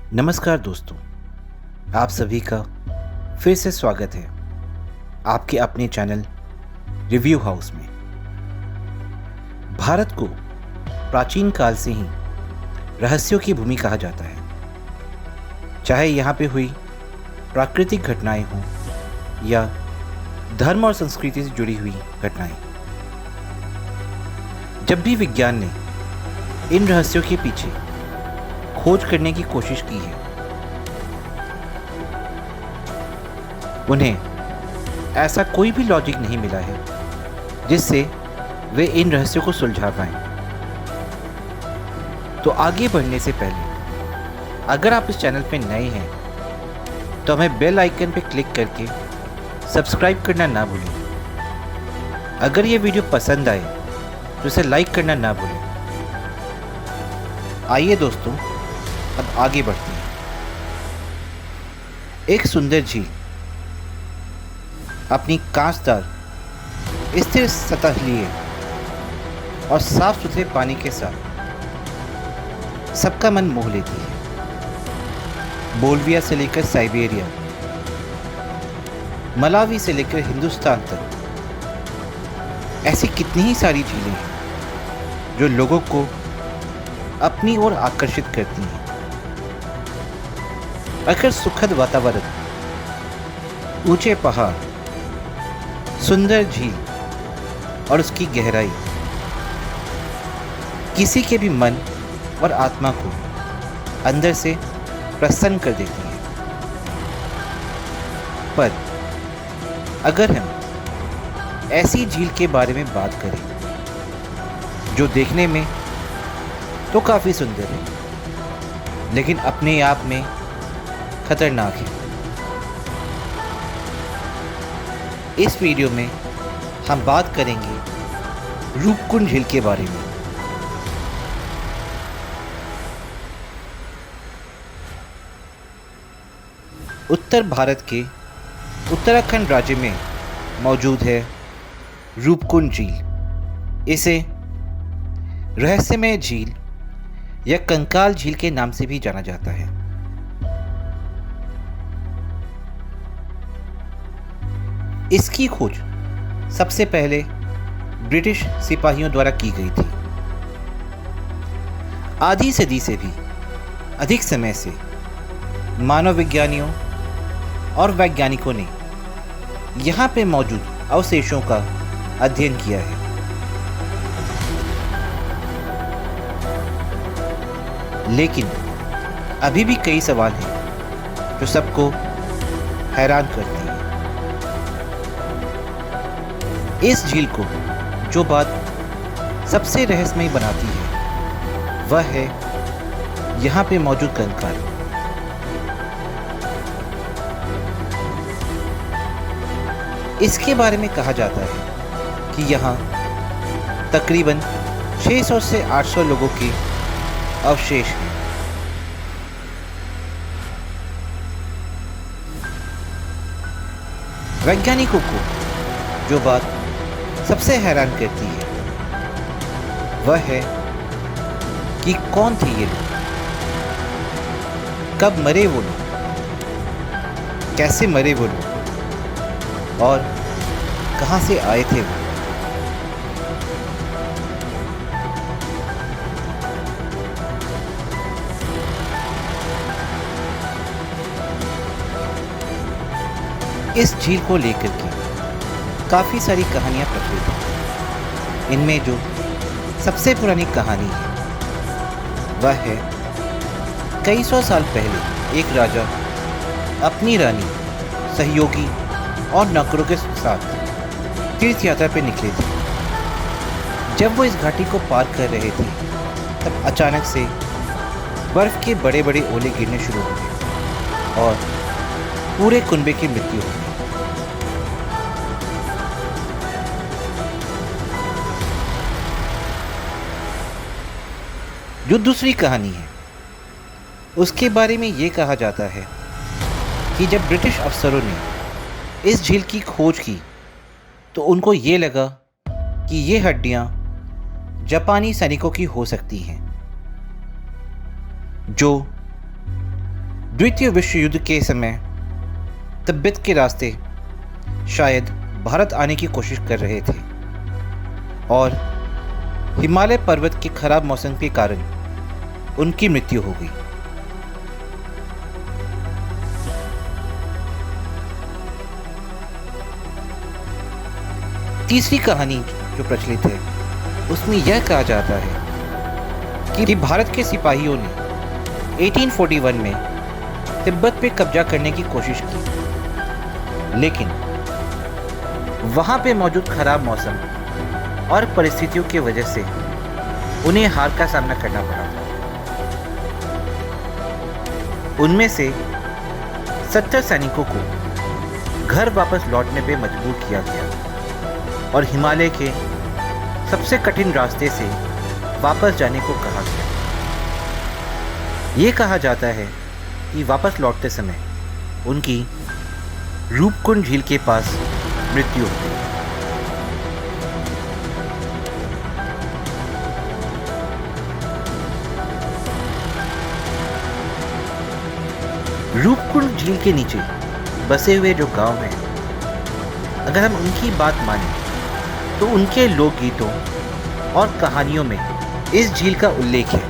नमस्कार दोस्तों, आप सभी का फिर से स्वागत है आपके अपने चैनल रिव्यू हाउस में। भारत को प्राचीन काल से ही रहस्यों की भूमि कहा जाता है। चाहे यहाँ पे हुई प्राकृतिक घटनाएं हों या धर्म और संस्कृति से जुड़ी हुई घटनाएं, जब भी विज्ञान ने इन रहस्यों के पीछे खोज करने की कोशिश की है, उन्हें ऐसा कोई भी लॉजिक नहीं मिला है जिससे वे इन रहस्यों को सुलझा पाएं। तो आगे बढ़ने से पहले अगर आप इस चैनल पर नए हैं तो हमें बेल आइकन पर क्लिक करके सब्सक्राइब करना ना भूलें। अगर ये वीडियो पसंद आए तो इसे लाइक करना ना भूलें। आइए दोस्तों, अब आगे बढ़ते हैं। एक सुंदर झील अपनी कांचदार स्थिर सतह और साफ सुथरे पानी के साथ सबका मन मोह लेती है। बोल्विया से लेकर साइबेरिया, मलावी से लेकर हिंदुस्तान तक ऐसी कितनी ही सारी झीलें हैं जो लोगों को अपनी ओर आकर्षित करती हैं। अगर सुखद वातावरण, ऊंचे पहाड़, सुंदर झील और उसकी गहराई किसी के भी मन और आत्मा को अंदर से प्रसन्न कर देती है, पर अगर हम ऐसी झील के बारे में बात करें जो देखने में तो काफ़ी सुंदर है लेकिन अपने आप में खतरनाक है, इस वीडियो में हम बात करेंगे रूपकुंड झील के बारे में। उत्तर भारत के उत्तराखंड राज्य में मौजूद है रूपकुंड झील। इसे रहस्यमय झील या कंकाल झील के नाम से भी जाना जाता है। इसकी खोज सबसे पहले ब्रिटिश सिपाहियों द्वारा की गई थी। आधी सदी से भी अधिक समय से मानव विज्ञानियों और वैज्ञानिकों ने यहाँ पे मौजूद अवशेषों का अध्ययन किया है। लेकिन अभी भी कई सवाल हैं जो सबको हैरान करते हैं। इस झील को जो बात सबसे रहस्यमय बनाती है वह है यहाँ पे मौजूद कंकाल। इसके बारे में कहा जाता है कि यहाँ तकरीबन 600 से 800 लोगों के अवशेष हैं। वैज्ञानिकों को जो बात सबसे हैरान करती है वह है कि कौन थे ये लोग, कब मरे वो लोग, कैसे मरे वो लोग और कहां से आए थे वो। इस झील को लेकर के काफ़ी सारी कहानियाँ प्रचलित हैं। इनमें जो सबसे पुरानी कहानी है वह है कई सौ साल पहले एक राजा अपनी रानी, सहयोगी और नौकरों के साथ तीर्थ यात्रा पर निकले थे। जब वो इस घाटी को पार कर रहे थे तब अचानक से बर्फ़ के बड़े बड़े ओले गिरने शुरू हो गए और पूरे कुनबे की मृत्यु हो गई। जो दूसरी कहानी है उसके बारे में ये कहा जाता है कि जब ब्रिटिश अफसरों ने इस झील की खोज की तो उनको ये लगा कि ये हड्डियाँ जापानी सैनिकों की हो सकती हैं जो द्वितीय विश्व युद्ध के समय तिब्बत के रास्ते शायद भारत आने की कोशिश कर रहे थे और हिमालय पर्वत के खराब मौसम के कारण उनकी मृत्यु हो गई। तीसरी कहानी जो प्रचलित है उसमें यह कहा जाता है कि भारत के सिपाहियों ने 1841 में तिब्बत पे कब्जा करने की कोशिश की, लेकिन वहाँ पे मौजूद खराब मौसम और परिस्थितियों की वजह से उन्हें हार का सामना करना पड़ा था। उनमें से 70 सैनिकों को घर वापस लौटने पे मजबूर किया गया और हिमालय के सबसे कठिन रास्ते से वापस जाने को कहा गया। ये कहा जाता है कि वापस लौटते समय उनकी रूपकुंड झील के पास मृत्यु हो गई। रूपकुंड झील के नीचे बसे हुए जो गांव हैं, अगर हम उनकी बात मानें तो उनके लोकगीतों और कहानियों में इस झील का उल्लेख है।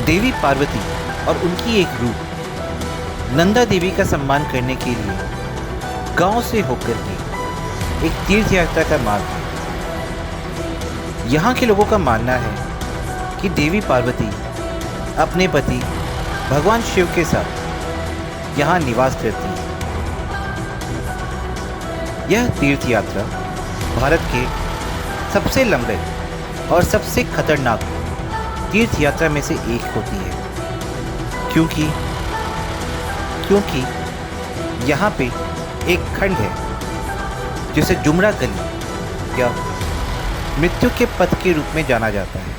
देवी पार्वती और उनकी एक रूप नंदा देवी का सम्मान करने के लिए गांव से होकर के एक तीर्थ यात्रा का मार्ग है। यहाँ के लोगों का मानना है कि देवी पार्वती अपने पति भगवान शिव के साथ यहाँ निवास करती है। यह तीर्थ यात्रा भारत के सबसे लंबे और सबसे खतरनाक तीर्थ यात्रा में से एक होती है, क्योंकि यहाँ पे एक खंड है जिसे जुमरा गली या मृत्यु के पथ के रूप में जाना जाता है,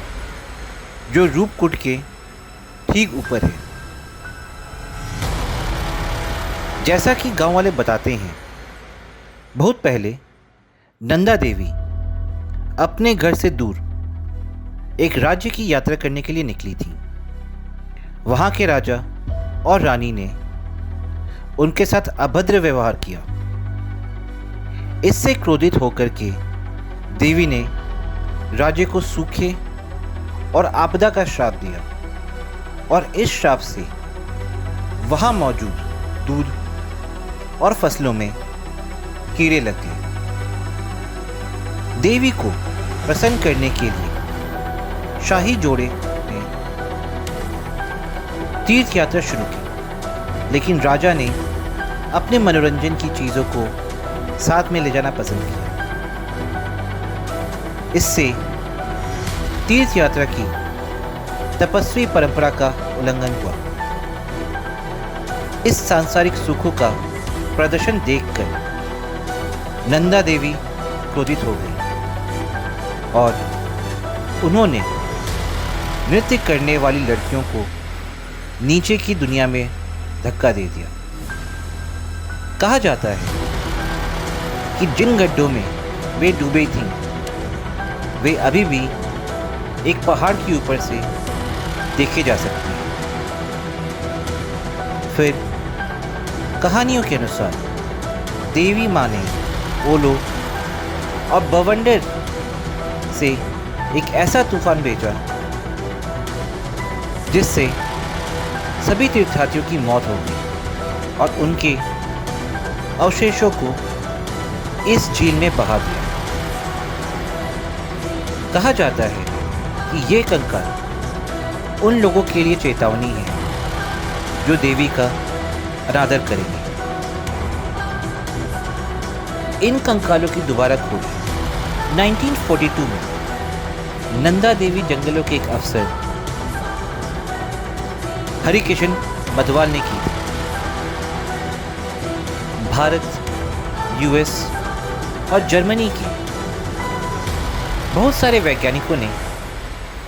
जो रूपकुंड के ठीक ऊपर है। जैसा कि गांव वाले बताते हैं, बहुत पहले नंदा देवी अपने घर से दूर एक राज्य की यात्रा करने के लिए निकली थी। वहां के राजा और रानी ने उनके साथ अभद्र व्यवहार किया। इससे क्रोधित होकर के देवी ने राज्य को सूखे और आपदा का श्राप दिया और इस श्राप से वहां मौजूद दूध और फसलों में कीड़े लग गए। देवी को प्रसन्न करने के लिए शाही जोड़े ने तीर्थ यात्रा शुरू की, लेकिन राजा ने अपने मनोरंजन की चीज़ों को साथ में ले जाना पसंद किया। इससे तीर्थ यात्रा की तपस्वी परंपरा का उल्लंघन हुआ। इस सांसारिक सुखों का प्रदर्शन देखकर नंदा देवी क्रोधित हो गई और उन्होंने नृत्य करने वाली लड़कियों को नीचे की दुनिया में धक्का दे दिया। कहा जाता है कि जिन गड्ढों में वे डूबे थीं, वे अभी भी एक पहाड़ के ऊपर से देखे जा सकते हैं। फिर कहानियों के अनुसार देवी माँ ने ओलो और बवंडर से एक ऐसा तूफान भेजा जिससे सभी तीर्थयात्रियों की मौत हो गई और उनके अवशेषों को इस झील में बहा दिया। कहा जाता है कि ये कंकाल उन लोगों के लिए चेतावनी है जो देवी का अनादर करेंगे। इन कंकालों की दोबारा खोज 1942 में नंदा देवी जंगलों के एक अफसर हरिकिशन मधवाल ने की थी। भारत, यूएस और जर्मनी के बहुत सारे वैज्ञानिकों ने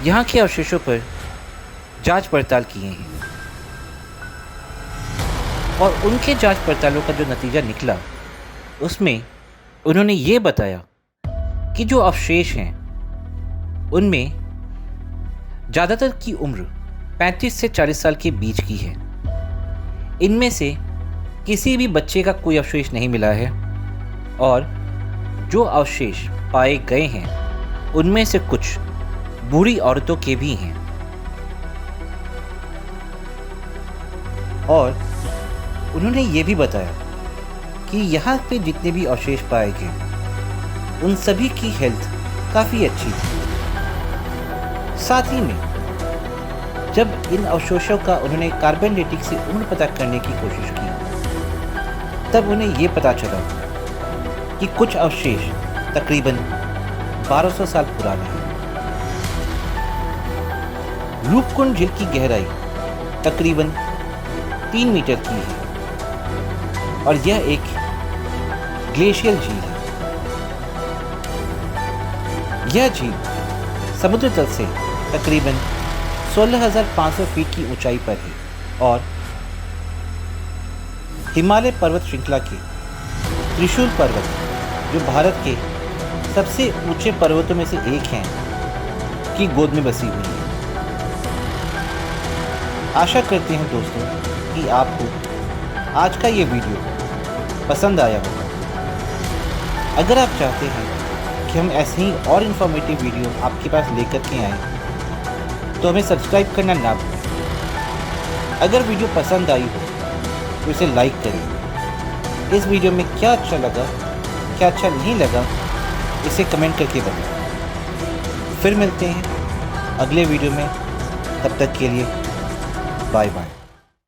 यहाँ के अवशेषों पर जांच पड़ताल किए हैं और उनके जांच पड़तालों का जो नतीजा निकला उसमें उन्होंने ये बताया कि जो अवशेष हैं उनमें ज़्यादातर की उम्र 35 से 40 साल के बीच की है। इनमें से किसी भी बच्चे का कोई अवशेष नहीं मिला है और जो अवशेष पाए गए हैं उनमें से कुछ बूढ़ी औरतों के भी हैं और उन्होंने ये भी बताया कि यहाँ पे जितने भी अवशेष पाए गए उन सभी की हेल्थ काफ़ी अच्छी थी। साथ ही में जब इन अवशेषों का उन्होंने कार्बन डेटिंग से उम्र पता करने की कोशिश की तब उन्हें ये पता चला कि कुछ अवशेष तकरीबन 1200 साल पुराने हैं। रूपकुंड झील की गहराई तकरीबन 3 मीटर की है और यह एक ग्लेशियल झील है। यह झील समुद्र तल से तकरीबन 16,500 फीट की ऊंचाई पर है और हिमालय पर्वत श्रृंखला के त्रिशूल पर्वत, जो भारत के सबसे ऊंचे पर्वतों में से एक हैं, की गोद में बसी हुई है। आशा करते हैं दोस्तों कि आपको आज का ये वीडियो पसंद आया होगा। अगर आप चाहते हैं कि हम ऐसे ही और इन्फॉर्मेटिव वीडियो आपके पास लेकर के आएँ तो हमें सब्सक्राइब करना ना भूलें। अगर वीडियो पसंद आई हो तो इसे लाइक करें। इस वीडियो में क्या अच्छा लगा, क्या अच्छा नहीं लगा, इसे कमेंट करके बताएं। फिर मिलते हैं अगले वीडियो में, तब तक के लिए बाय बाय।